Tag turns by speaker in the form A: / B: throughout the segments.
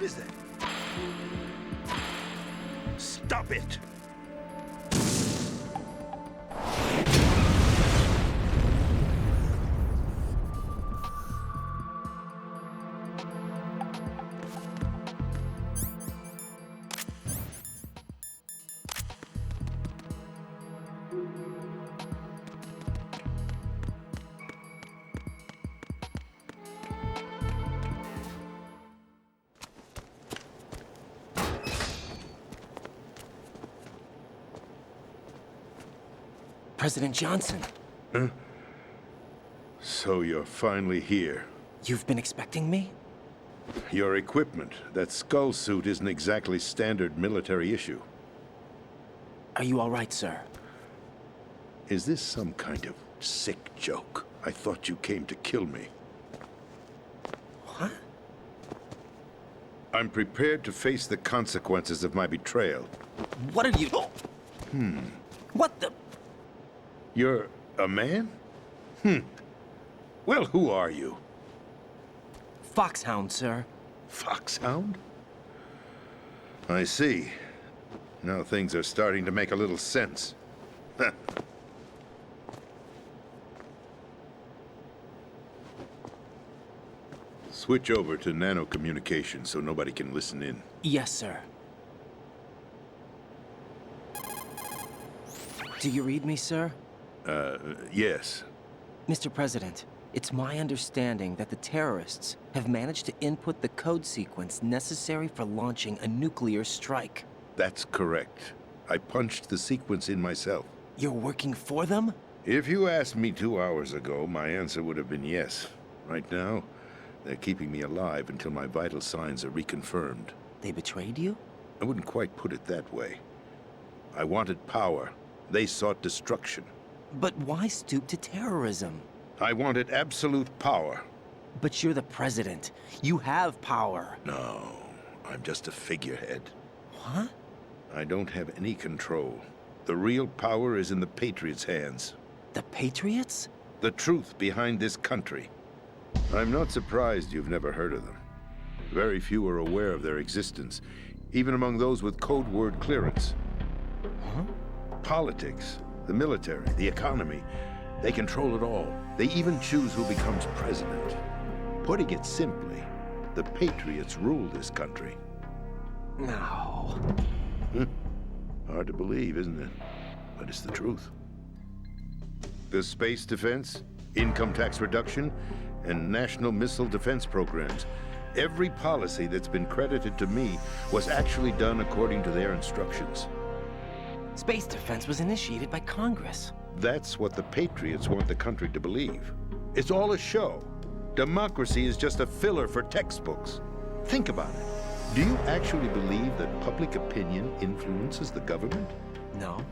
A: What is that? Stop it!
B: President Johnson.
A: Huh? So you're finally here.
B: You've been expecting me?
A: Your equipment, that skull suit, isn't exactly standard military issue.
B: Are you all right, sir?
A: Is this some kind of sick joke? I thought you came to kill me.
B: What?
A: I'm prepared to face the consequences of my betrayal.
B: What are you... What the...
A: You're a man? Well, who are you?
B: Foxhound, sir.
A: Foxhound? I see. Now things are starting to make a little sense. Switch over to nano-communication so nobody can listen in.
B: Yes, sir. Do you read me, sir?
A: Yes.
B: Mr. President, it's my understanding that the terrorists have managed to input the code sequence necessary for launching a nuclear strike.
A: That's correct. I punched the sequence in myself.
B: You're working for them?
A: If you asked me 2 hours ago, my answer would have been yes. Right now, they're keeping me alive until my vital signs are reconfirmed.
B: They betrayed you?
A: I wouldn't quite put it that way. I wanted power. They sought destruction.
B: But why stoop to terrorism?
A: I wanted absolute power.
B: But you're the president. You have power.
A: No, I'm just a figurehead.
B: What?
A: I don't have any control. The real power is in the Patriots' hands.
B: The Patriots?
A: The truth behind this country. I'm not surprised you've never heard of them. Very few are aware of their existence, even among those with code word clearance.
B: Huh?
A: Politics, the military, the economy, they control it all. They even choose who becomes president. Putting it simply, the Patriots rule this country.
B: No.
A: Hard to believe, isn't it? But it's the truth. The space defense, income tax reduction, and national missile defense programs. Every policy that's been credited to me was actually done according to their instructions.
B: Space defense was initiated by Congress.
A: That's what the Patriots want the country to believe. It's all a show. Democracy is just a filler for textbooks. Think about it. Do you actually believe that public opinion influences the government?
B: No.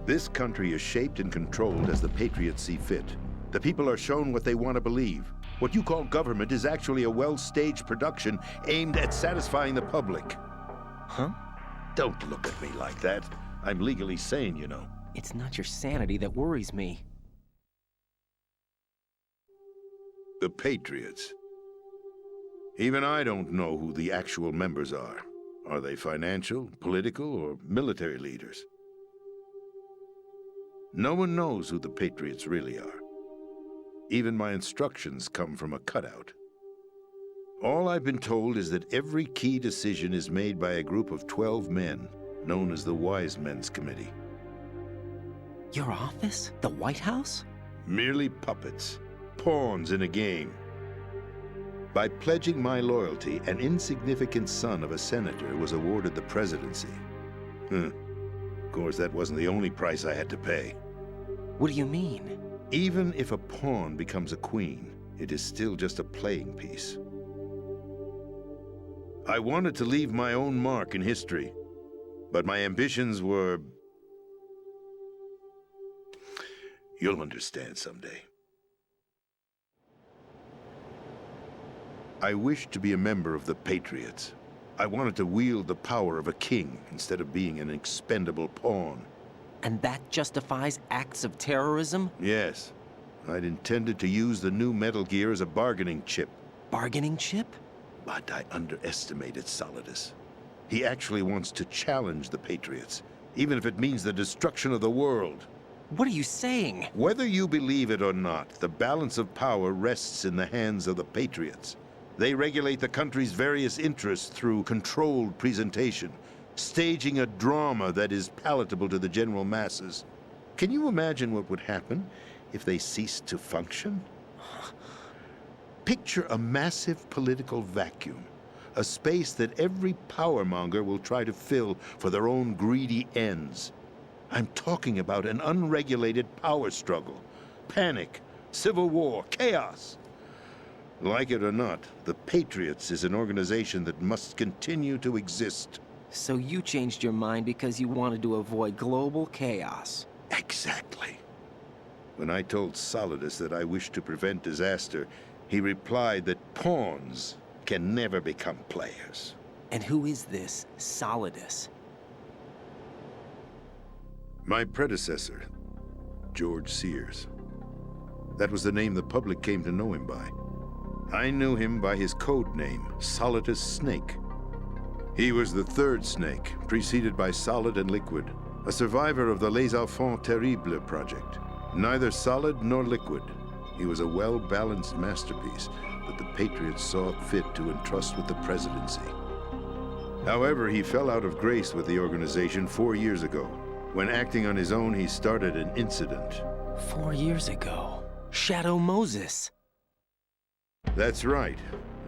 A: This country is shaped and controlled as the Patriots see fit. The people are shown what they want to believe. What you call government is actually a well-staged production aimed at satisfying the public.
B: Huh?
A: Don't look at me like that. I'm legally sane, you know.
B: It's not your sanity that worries me.
A: The Patriots. Even I don't know who the actual members are. Are they financial, political, or military leaders? No one knows who the Patriots really are. Even my instructions come from a cutout. All I've been told is that every key decision is made by a group of 12 men, known as the Wise Men's Committee.
B: Your office? The White House?
A: Merely puppets, pawns in a game. By pledging my loyalty, an insignificant son of a senator was awarded the presidency. Of course, that wasn't the only price I had to pay.
B: What do you mean?
A: Even if a pawn becomes a queen, it is still just a playing piece. I wanted to leave my own mark in history, but my ambitions were... You'll understand someday. I wished to be a member of the Patriots. I wanted to wield the power of a king instead of being an expendable pawn.
B: And that justifies acts of terrorism?
A: Yes. I'd intended to use the new Metal Gear as a bargaining chip.
B: Bargaining chip?
A: But I underestimated Solidus. He actually wants to challenge the Patriots, even if it means the destruction of the world.
B: What are you saying?
A: Whether you believe it or not, the balance of power rests in the hands of the Patriots. They regulate the country's various interests through controlled presentation, staging a drama that is palatable to the general masses. Can you imagine what would happen if they ceased to function? Picture a massive political vacuum, a space that every powermonger will try to fill for their own greedy ends. I'm talking about an unregulated power struggle, panic, civil war, chaos. Like it or not, the Patriots is an organization that must continue to exist.
B: So you changed your mind because you wanted to avoid global chaos.
A: Exactly. When I told Solidus that I wished to prevent disaster, he replied that pawns can never become players.
B: And who is this Solidus?
A: My predecessor, George Sears. That was the name the public came to know him by. I knew him by his code name, Solidus Snake. He was the third snake, preceded by Solid and Liquid, a survivor of the Les Enfants Terribles project. Neither solid nor liquid, he was a well-balanced masterpiece that the Patriots saw fit to entrust with the presidency. However, he fell out of grace with the organization 4 years ago. When acting on his own, he started an incident.
B: 4 years ago. Shadow Moses.
A: That's right.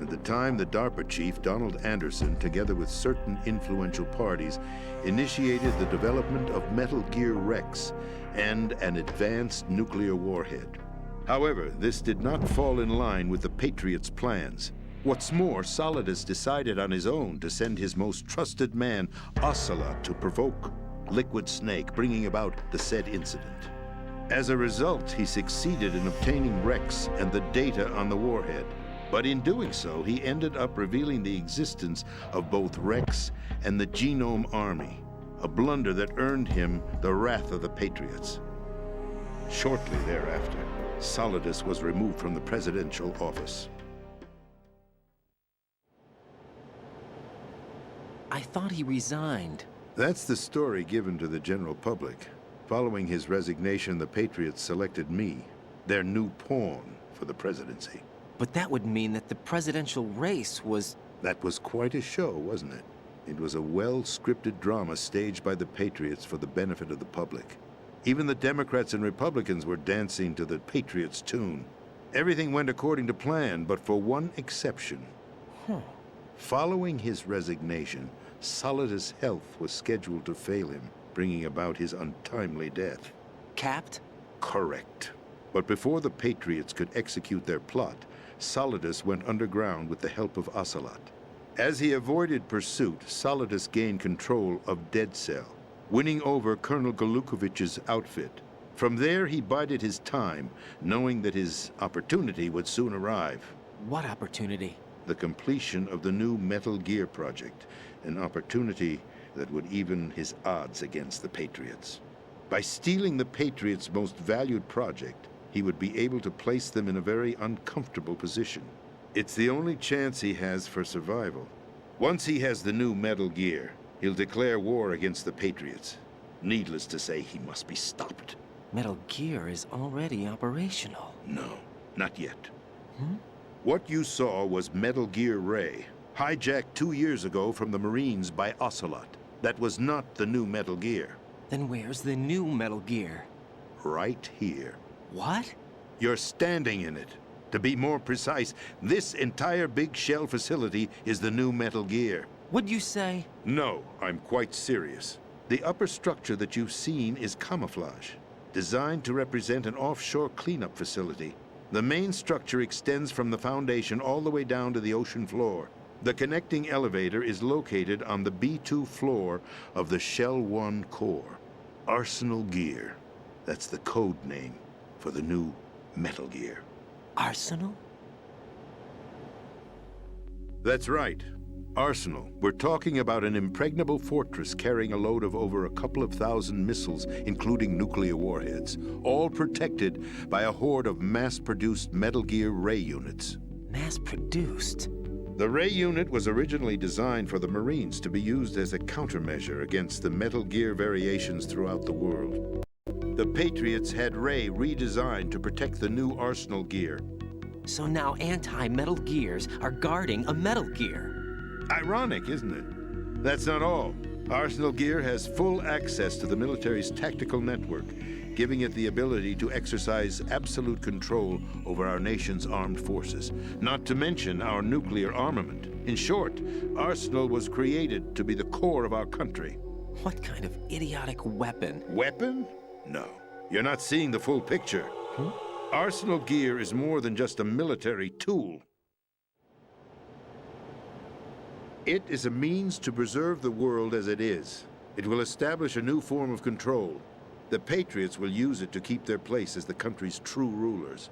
A: At the time, the DARPA chief, Donald Anderson, together with certain influential parties, initiated the development of Metal Gear Rex and an advanced nuclear warhead. However, this did not fall in line with the Patriots' plans. What's more, Solidus decided on his own to send his most trusted man, Ocelot, to provoke Liquid Snake, bringing about the said incident. As a result, he succeeded in obtaining Rex and the data on the warhead. But in doing so, he ended up revealing the existence of both Rex and the Genome Army, a blunder that earned him the wrath of the Patriots. Shortly thereafter, Solidus was removed from the presidential office.
B: I thought he resigned.
A: That's the story given to the general public. Following his resignation, the Patriots selected me, their new pawn, for the presidency.
B: But that would mean that the presidential race was...
A: That was quite a show, wasn't it? It was a well-scripted drama staged by the Patriots for the benefit of the public. Even the Democrats and Republicans were dancing to the Patriots' tune. Everything went according to plan, but for one exception. Following his resignation, Solidus' health was scheduled to fail him, bringing about his untimely death.
B: Capped?
A: Correct. But before the Patriots could execute their plot, Solidus went underground with the help of Ocelot. As he avoided pursuit, Solidus gained control of Dead Cell, winning over Colonel Golukovich's outfit. From there, he bided his time, knowing that his opportunity would soon arrive.
B: What opportunity?
A: The completion of the new Metal Gear project, an opportunity that would even his odds against the Patriots. By stealing the Patriots' most valued project, he would be able to place them in a very uncomfortable position. It's the only chance he has for survival. Once he has the new Metal Gear, he'll declare war against the Patriots. Needless to say, he must be stopped.
B: Metal Gear is already operational.
A: No, not yet. What you saw was Metal Gear Ray, hijacked 2 years ago from the Marines by Ocelot. That was not the new Metal Gear.
B: Then where's the new Metal Gear?
A: Right here.
B: What?
A: You're standing in it. To be more precise, this entire big shell facility is the new Metal Gear.
B: What'd you say?
A: No, I'm quite serious. The upper structure that you've seen is camouflage, designed to represent an offshore cleanup facility. The main structure extends from the foundation all the way down to the ocean floor. The connecting elevator is located on the B2 floor of the Shell 1 core. Arsenal Gear. That's the code name for the new Metal Gear.
B: Arsenal?
A: That's right. Arsenal. We're talking about an impregnable fortress carrying a load of over a couple of thousand missiles, including nuclear warheads, all protected by a horde of mass-produced Metal Gear Ray units.
B: Mass-produced?
A: The Ray unit was originally designed for the Marines to be used as a countermeasure against the Metal Gear variations throughout the world. The Patriots had Ray redesigned to protect the new Arsenal gear.
B: So now anti-Metal Gears are guarding a Metal Gear.
A: Ironic, isn't it? That's not all. Arsenal Gear has full access to the military's tactical network, giving it the ability to exercise absolute control over our nation's armed forces, not to mention our nuclear armament. In short, Arsenal was created to be the core of our country.
B: What kind of idiotic weapon?
A: Weapon? No. You're not seeing the full picture. Arsenal Gear is more than just a military tool. It is a means to preserve the world as it is. It will establish a new form of control. The Patriots will use it to keep their place as the country's true rulers.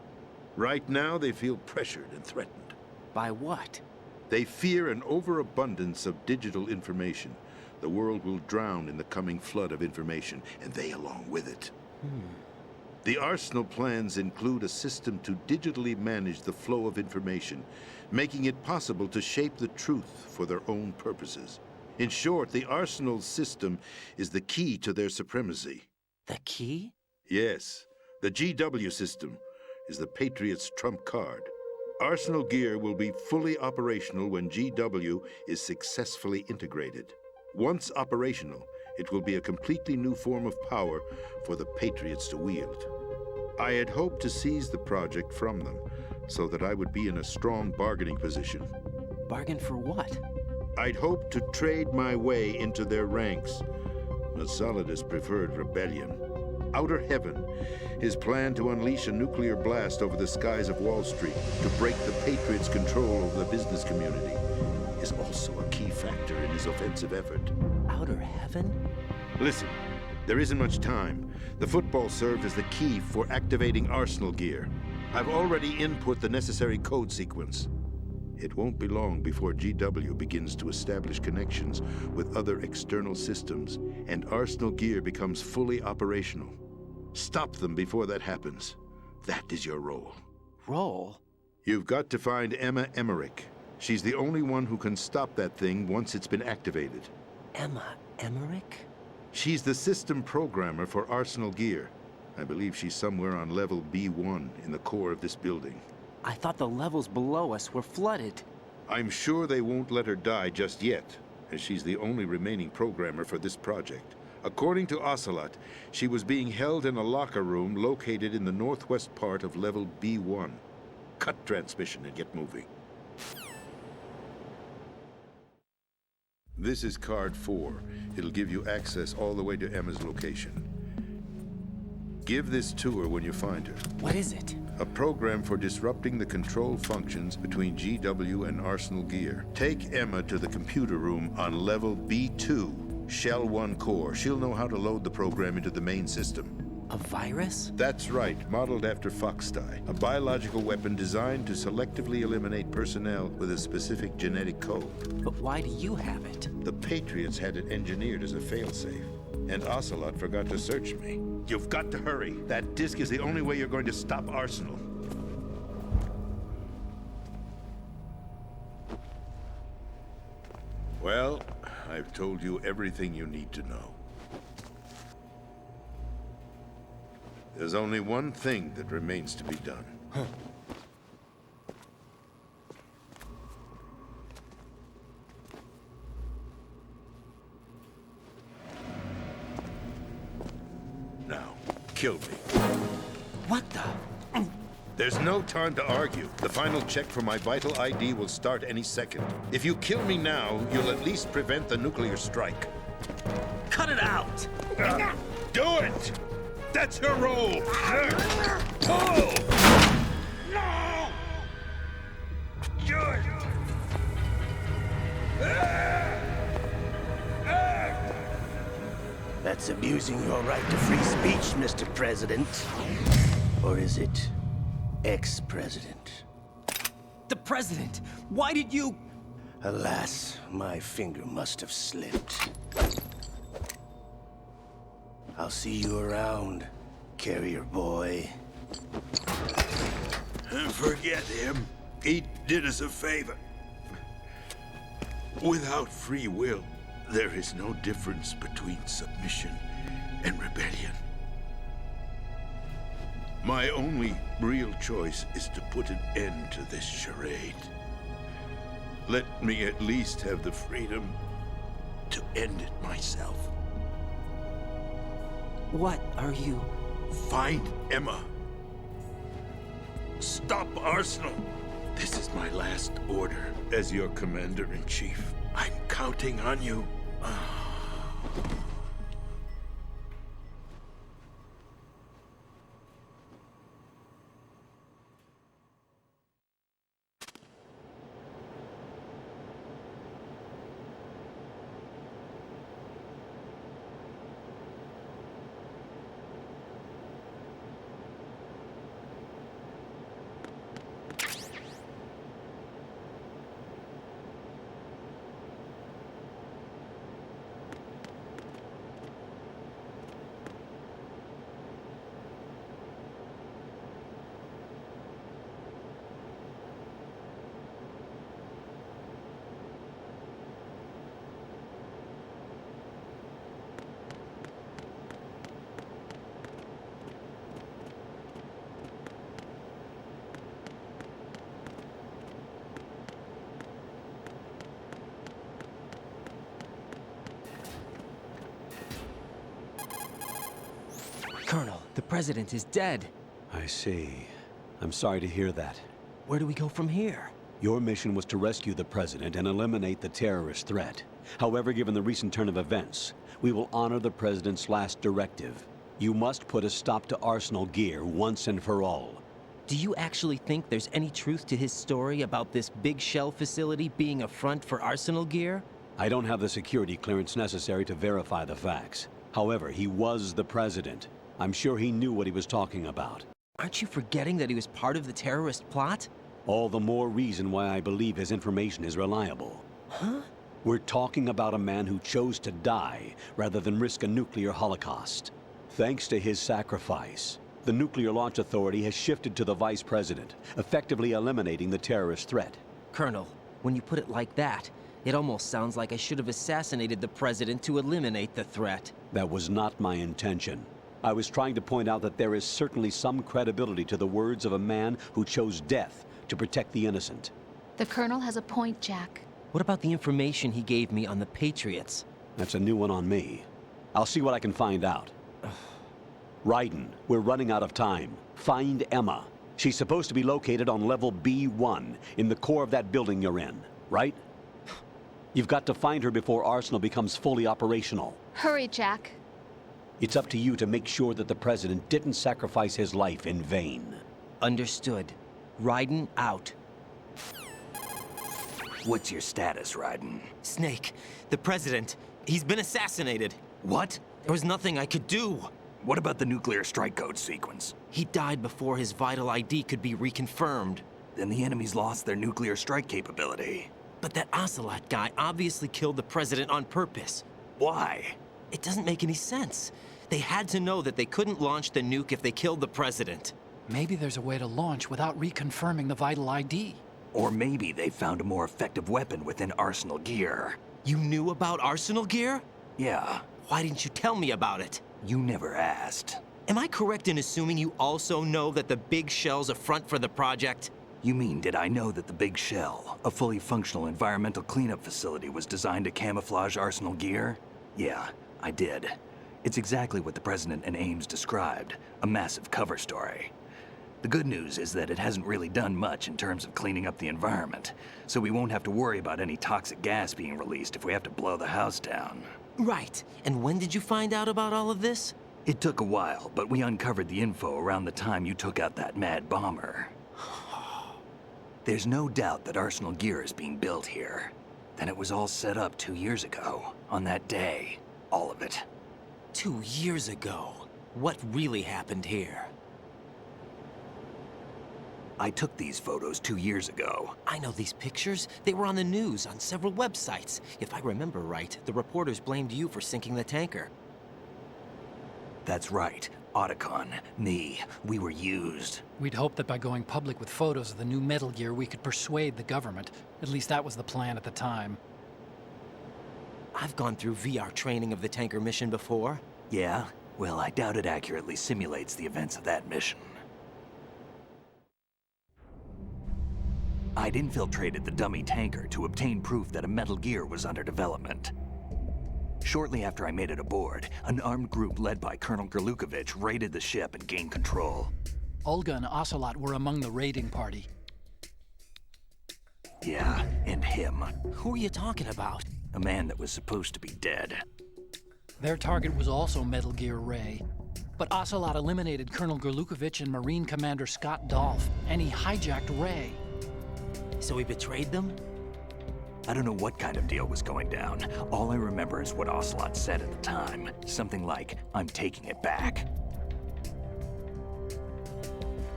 A: Right now, they feel pressured and threatened.
B: By what?
A: They fear an overabundance of digital information. The world will drown in the coming flood of information, and they along with it. The Arsenal plans include a system to digitally manage the flow of information, making it possible to shape the truth for their own purposes. In short, the Arsenal system is the key to their supremacy.
B: The key?
A: Yes, the GW system is the Patriots' trump card. Arsenal Gear will be fully operational when GW is successfully integrated. Once operational, it will be a completely new form of power for the Patriots to wield. I had hoped to seize the project from them, so that I would be in a strong bargaining position.
B: Bargain for what?
A: I'd hoped to trade my way into their ranks. But Saddest preferred rebellion. Outer Heaven, his plan to unleash a nuclear blast over the skies of Wall Street to break the Patriots' control over the business community, is also a key factor in his offensive effort.
B: Outer Heaven?
A: Listen, there isn't much time. The football served as the key for activating Arsenal Gear. I've already input the necessary code sequence. It won't be long before GW begins to establish connections with other external systems, and Arsenal Gear becomes fully operational. Stop them before that happens. That is your role.
B: Role?
A: You've got to find Emma Emmerich. She's the only one who can stop that thing once it's been activated.
B: Emma Emmerich?
A: She's the system programmer for Arsenal Gear. I believe she's somewhere on level B1 in the core of this building.
B: I thought the levels below us were flooded.
A: I'm sure they won't let her die just yet, as she's the only remaining programmer for this project. According to Ocelot, she was being held in a locker room located in the northwest part of level B1. Cut transmission and get moving. This is card 4. It'll give you access all the way to Emma's location. Give this to her when you find her.
B: What is it?
A: A program for disrupting the control functions between GW and Arsenal Gear. Take Emma to the computer room on level B2, Shell 1 core. She'll know how to load the program into the main system.
B: A virus?
A: That's right, modeled after Foxdie, a biological weapon designed to selectively eliminate personnel with a specific genetic code.
B: But why do you have it?
A: The Patriots had it engineered as a failsafe, and Ocelot forgot to search me. You've got to hurry. That disk is the only way you're going to stop Arsenal. Well, I've told you everything you need to know. There's only one thing that remains to be done. Now, kill me.
B: What the?
A: There's no time to argue. The final check for my vital ID will start any second. If you kill me now, you'll at least prevent the nuclear strike.
B: Cut it out!
A: Do it! That's your role! Pull! No! Do it!
C: That's abusing your right to free speech, Mr. President. Or is it ex-president?
B: The president! Why did you...
C: Alas, my finger must have slipped. I'll see you around, carrier boy.
A: Forget him. He did us a favor.
D: Without free will, there is no difference between submission and rebellion. My only real choice is to put an end to this charade. Let me at least have the freedom to end it myself.
B: What are you...
D: Find Emma. Stop Arsenal. This is my last order as your commander-in-chief. I'm counting on you.
B: Colonel, the president is dead.
E: I see. I'm sorry to hear that.
B: Where do we go from here?
E: Your mission was to rescue the president and eliminate the terrorist threat. However, given the recent turn of events, we will honor the president's last directive. You must put a stop to Arsenal gear once and for all.
B: Do you actually think there's any truth to his story about this big shell facility being a front for Arsenal gear?
E: I don't have the security clearance necessary to verify the facts. However, he was the president. I'm sure he knew what he was talking about.
B: Aren't you forgetting that he was part of the terrorist plot?
E: All the more reason why I believe his information is reliable.
B: Huh?
E: We're talking about a man who chose to die rather than risk a nuclear holocaust. Thanks to his sacrifice, the Nuclear Launch Authority has shifted to the vice president, effectively eliminating the terrorist threat.
B: Colonel, when you put it like that, it almost sounds like I should have assassinated the president to eliminate the threat.
E: That was not my intention. I was trying to point out that there is certainly some credibility to the words of a man who chose death to protect the innocent.
F: The Colonel has a point, Jack.
B: What about the information he gave me on the Patriots?
E: That's a new one on me. I'll see what I can find out. Raiden, we're running out of time. Find Emma. She's supposed to be located on level B1, in the core of that building you're in, right? You've got to find her before Arsenal becomes fully operational.
F: Hurry, Jack.
E: It's up to you to make sure that the president didn't sacrifice his life in vain.
B: Understood. Raiden out.
C: What's your status, Raiden?
B: Snake, the president, he's been assassinated.
C: What?
B: There was nothing I could do.
C: What about the nuclear strike code sequence?
B: He died before his vital ID could be reconfirmed.
C: Then the enemy's lost their nuclear strike capability.
B: But that Ocelot guy obviously killed the president on purpose.
C: Why?
B: It doesn't make any sense. They had to know that they couldn't launch the nuke if they killed the president.
G: Maybe there's a way to launch without reconfirming the vital ID.
C: Or maybe they found a more effective weapon within Arsenal gear.
B: You knew about Arsenal gear?
C: Yeah,
B: Why didn't you tell me about it?
C: you never asked.
B: Am I correct in assuming you also know that the big shell's a front for the project?
C: You mean, did I know that the Big Shell, a fully functional environmental cleanup facility, was designed to camouflage Arsenal gear? Yeah, I did. It's exactly what the President and Ames described, a massive cover story. The good news is that it hasn't really done much in terms of cleaning up the environment, so we won't have to worry about any toxic gas being released if we have to blow the house down.
B: Right. And when did you find out about all of this?
C: It took a while, but we uncovered the info around the time you took out that mad bomber. There's no doubt that Arsenal gear is being built here. Then it was all set up 2 years ago, on that day. All of it.
B: 2 years ago. What really happened here?
C: I took these photos 2 years ago.
B: I know these pictures. They were on the news, on several websites. If I remember right, the reporters blamed you for sinking the tanker.
C: That's right. Otacon, me, we were used.
G: We'd hoped that by going public with photos of the new Metal Gear, we could persuade the government. At least that was the plan at the time.
B: I've gone through VR training of the tanker mission before.
C: Yeah? Well, I doubt it accurately simulates the events of that mission. I'd infiltrated the dummy tanker to obtain proof that a Metal Gear was under development. Shortly after I made it aboard, an armed group led by Colonel Gerlukovich raided the ship and gained control.
G: Olga and Ocelot were among the raiding party.
C: Yeah, and him.
B: Who are you talking about?
C: A man that was supposed to be dead.
G: Their target was also Metal Gear Ray. But Ocelot eliminated Colonel Gerlukovich and Marine Commander Scott Dolph, and he hijacked Ray.
B: So he betrayed them?
C: I don't know what kind of deal was going down. All I remember is what Ocelot said at the time. Something like, "I'm taking it back."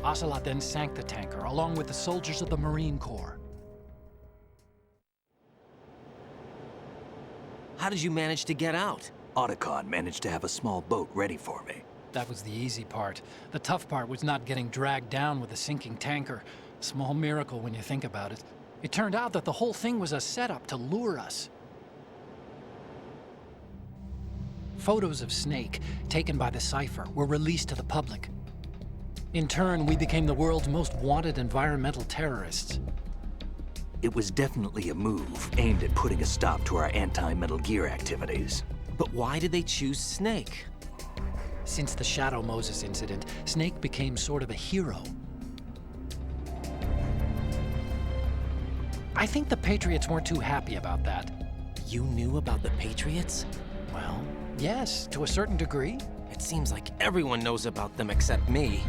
G: Ocelot then sank the tanker, along with the soldiers of the Marine Corps.
B: How did you manage to get out?
C: Otacon managed to have a small boat ready for me.
G: That was the easy part. The tough part was not getting dragged down with a sinking tanker. Small miracle when you think about it. It turned out that the whole thing was a setup to lure us. Photos of Snake, taken by the Cypher, were released to the public. In turn, we became the world's most wanted environmental terrorists.
C: It was definitely a move aimed at putting a stop to our anti-Metal Gear activities.
B: But why did they choose Snake?
G: Since the Shadow Moses incident, Snake became sort of a hero. I think the Patriots weren't too happy about that.
B: You knew about the Patriots?
G: Well, yes, to a certain degree.
B: It seems like everyone knows about them except me.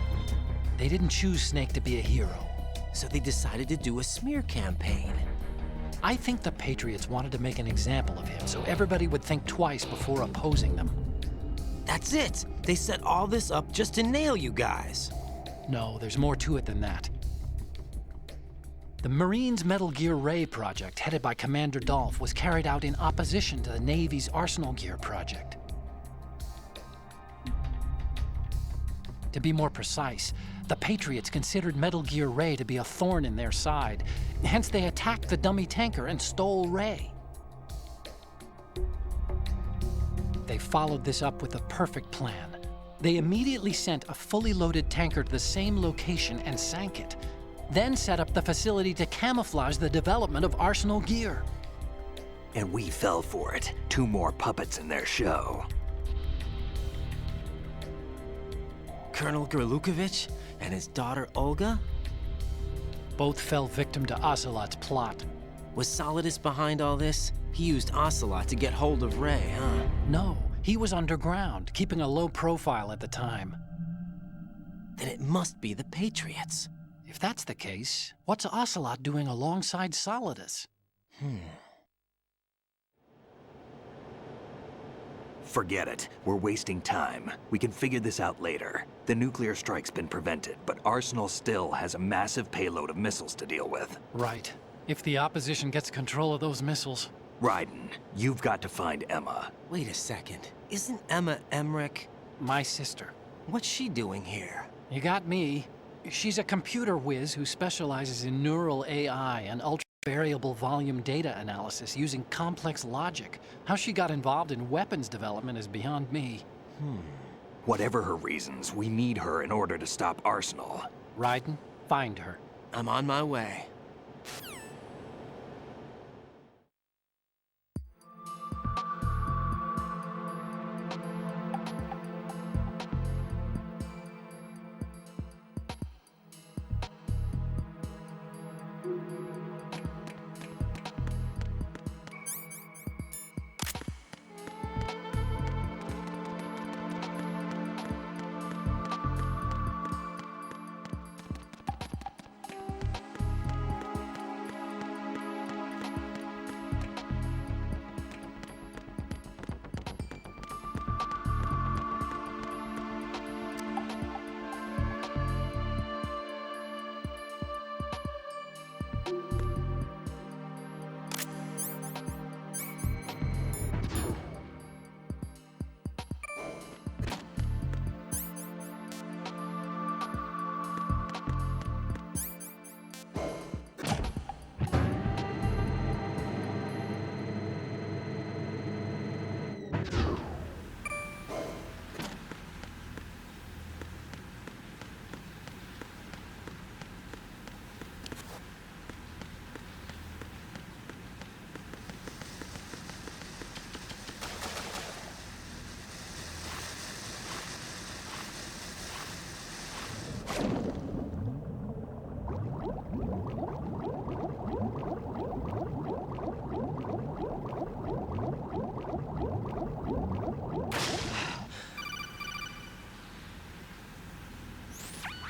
G: They didn't choose Snake to be a hero.
B: So they decided to do a smear campaign.
G: I think the Patriots wanted to make an example of him so everybody would think twice before opposing them.
B: That's it! They set all this up just to nail you guys.
G: No, there's more to it than that. The Marines' Metal Gear Ray project, headed by Commander Dolph, was carried out in opposition to the Navy's Arsenal Gear project. To be more precise, the Patriots considered Metal Gear Ray to be a thorn in their side. Hence, they attacked the dummy tanker and stole Ray. They followed this up with a perfect plan. They immediately sent a fully loaded tanker to the same location and sank it, then set up the facility to camouflage the development of Arsenal Gear.
C: And we fell for it. 2 more puppets in their show.
B: Colonel Gerlukovich and his daughter Olga?
G: Both fell victim to Ocelot's plot.
B: Was Solidus behind all this? He used Ocelot to get hold of Ray, huh?
G: No, he was underground, keeping a low profile at the time.
B: Then it must be the Patriots.
G: If that's the case, what's Ocelot doing alongside Solidus?
C: Forget it. We're wasting time. We can figure this out later. The nuclear strike's been prevented, but Arsenal still has a massive payload of missiles to deal with.
G: Right. If the opposition gets control of those missiles.
C: Raiden, you've got to find Emma.
B: Wait a second. Isn't Emma Emmerich?
G: My sister.
B: What's she doing here?
G: You got me. She's a computer whiz who specializes in neural AI and ultra-variable volume data analysis using complex logic. How she got involved in weapons development is beyond me.
C: Whatever her reasons, we need her in order to stop Arsenal.
G: Raiden, find her.
B: I'm on my way.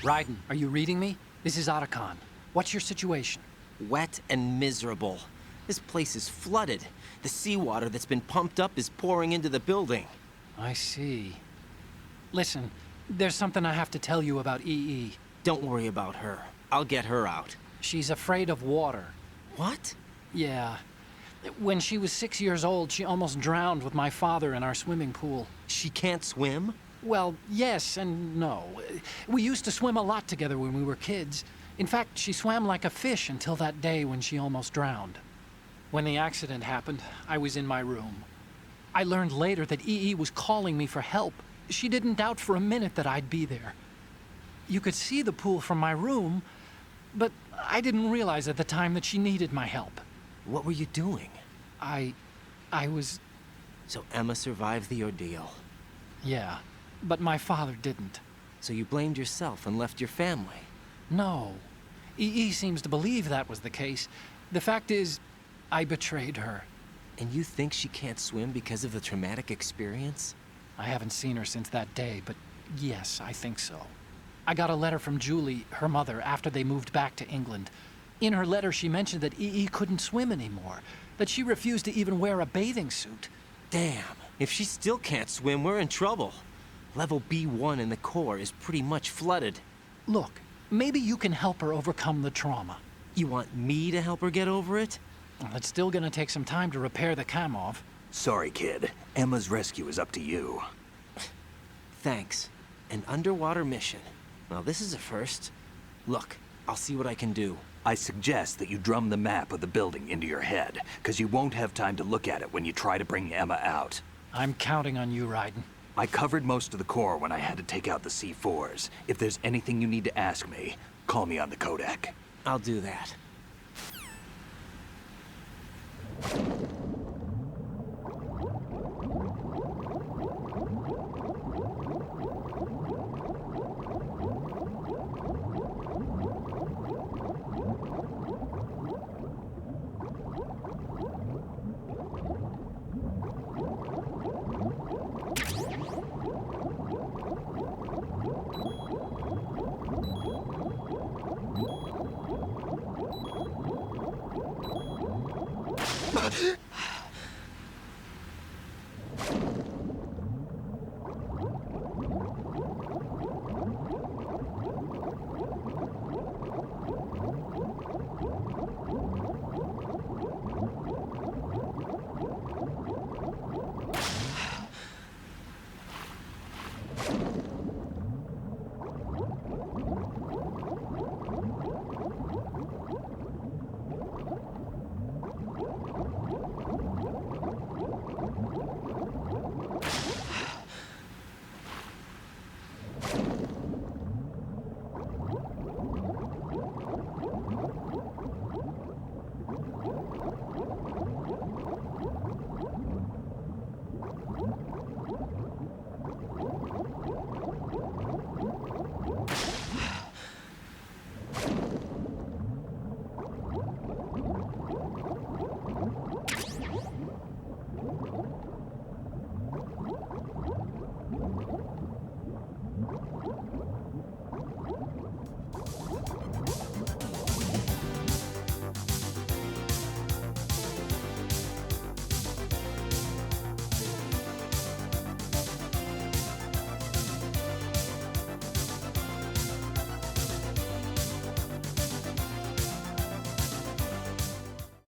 G: Raiden, are you reading me? This is Otacon. What's your situation?
B: Wet and miserable. This place is flooded. The seawater that's been pumped up is pouring into the building.
G: I see. Listen, there's something I have to tell you about EE.
B: Don't worry about her. I'll get her out.
G: She's afraid of water.
B: What?
G: Yeah. When she was 6 years old, she almost drowned with my father in our swimming pool.
B: She can't swim?
G: Well, yes and no. We used to swim a lot together when we were kids. In fact, she swam like a fish until that day when she almost drowned. When the accident happened, I was in my room. I learned later that EE was calling me for help. She didn't doubt for a minute that I'd be there. You could see the pool from my room, but I didn't realize at the time that she needed my help.
B: What were you doing?
G: I was...
B: So Emma survived the ordeal.
G: Yeah, but my father didn't.
B: So you blamed yourself and left your family?
G: No. EE seems to believe that was the case. The fact is, I betrayed her.
B: And you think she can't swim because of the traumatic experience?
G: I haven't seen her since that day, but yes, I think so. I got a letter from Julie, her mother, after they moved back to England. In her letter, she mentioned that EE couldn't swim anymore, that she refused to even wear a bathing suit.
B: Damn, if she still can't swim, we're in trouble. Level B1 in the core is pretty much flooded.
G: Look, maybe you can help her overcome the trauma.
B: You want me to help her get over it?
G: Well, it's still gonna take some time to repair the Kamov.
C: Sorry, kid. Emma's rescue is up to you.
B: Thanks. An underwater mission. Well, this is a first. Look, I'll see what I can do.
C: I suggest that you drum the map of the building into your head, because you won't have time to look at it when you try to bring Emma out.
G: I'm counting on you, Raiden.
C: I covered most of the core when I had to take out the C4s. If there's anything you need to ask me, call me on the codec.
B: I'll do that.